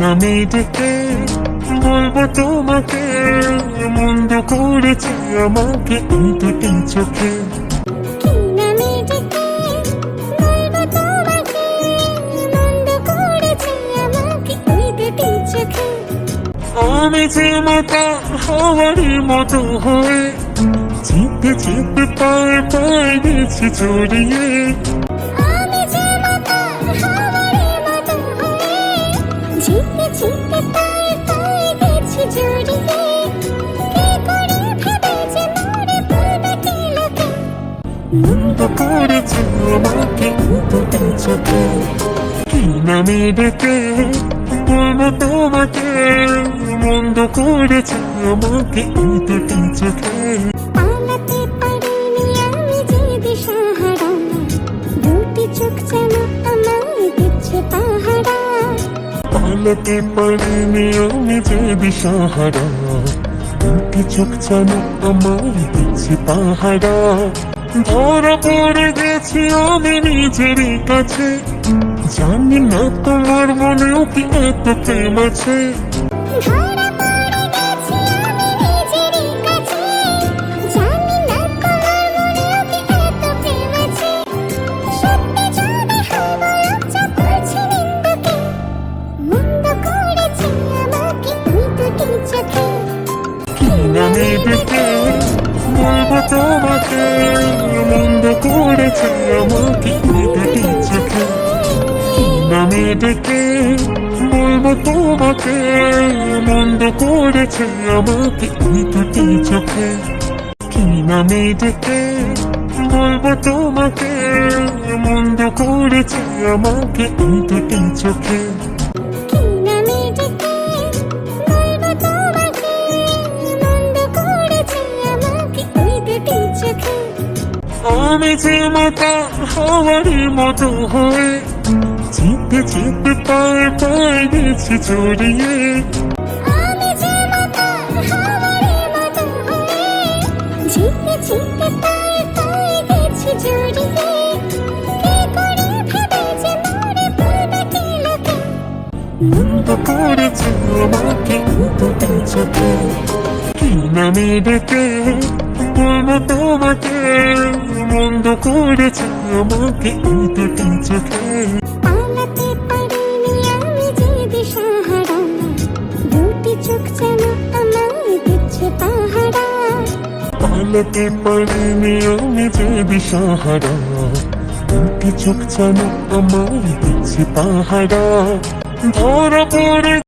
নামে ডেকে বলবো তোমাকে, মন্দ করেছে আমাকে এই দুটি চোখে। কি নামে ডেকে বলবো তোমাকে, মন্দ করেছে আমাকে এই দুটি চোখে। আমি যে মাতা হওয়ারই মতো হয়ে চিপে চিপে পায়ে পায়ে গেছি জড়িয়ে। আমি যে মাতা হওয়ারই মতো হয়ে চিপে চিপে পায়ে পায়ে গেছি জড়িয়ে। কে করে ভেবে যে মোরে বলবে কি লোকে, মন্দ করেছে আমাকে এই দুটি চোখে। কি নামে ডেকে বলবো তোমাকে, মন্দ করেছে আমাকে এই দুটি চোখে। পালাতে পারিনি আমি যে দিশাহারা, দুটি চোখ যেন আমায় দিচ্ছে পাহারা। পালাতে পারিনি আমি যে দিশাহারা, দুটি চোখ যেন আমায় দিচ্ছে পাহারা। ধরা পড়ে গেছি আমি নিজেরই কাছে, জানি না তোমার মনেও কি এত প্রেম আছে। ধরা পড়ে গেছি আমি নিজেরই কাছে, জানি না তোমার মনেও কি এত প্রেম আছে। সত্যি যদি হয় লজ্জা করছে নিন্দুকে, মন্দ করেছে আমাকে এই দুটি চোখে। কি নামে ডেকে বলবো তোমাকে, মন্দ করেছে আমাকে এই দুটি চোখে। কি নামে ডেকে বলবো তোমাকে, মন্দ করেছে আমাকে এই দুটি চোখে। কি নামে ডেকে বলবো তোমাকে, মন্দ করেছে আমাকে এই দুটি চোখে। কি নামে ডেকে বলবো তোমাকে, মন্দ করেছে আমাকে এই দুটি চোখে। আমি যে মাতা হওয়ারই মতো হয়ে চিপে চিপে পায়ে পায়ে গেছি জড়িয়ে। আমি যে মাতা হওয়ারই মতো হয়ে চিপে চিপে পায়ে পায়ে গেছি জড়িয়ে। কে করে ভেবে যে মোরে বলবে কি লোকে, মন্দ করেছে আমাকে এই দুটি চোখে। কি নামে ডেকে বলবো তোমাকে, মন্দ করেছে আমাকে এই দুটি চোখে। পালাতে পারিনি আমি যে দিশাহারা, দুটি চোখ যেন আমায় দিচ্ছে পাহারা। পালাতে পারিনি আমি যে দিশাহারা, দুটি চোখ যেন আমায় দিচ্ছে পাহারা। ধরা পড়ে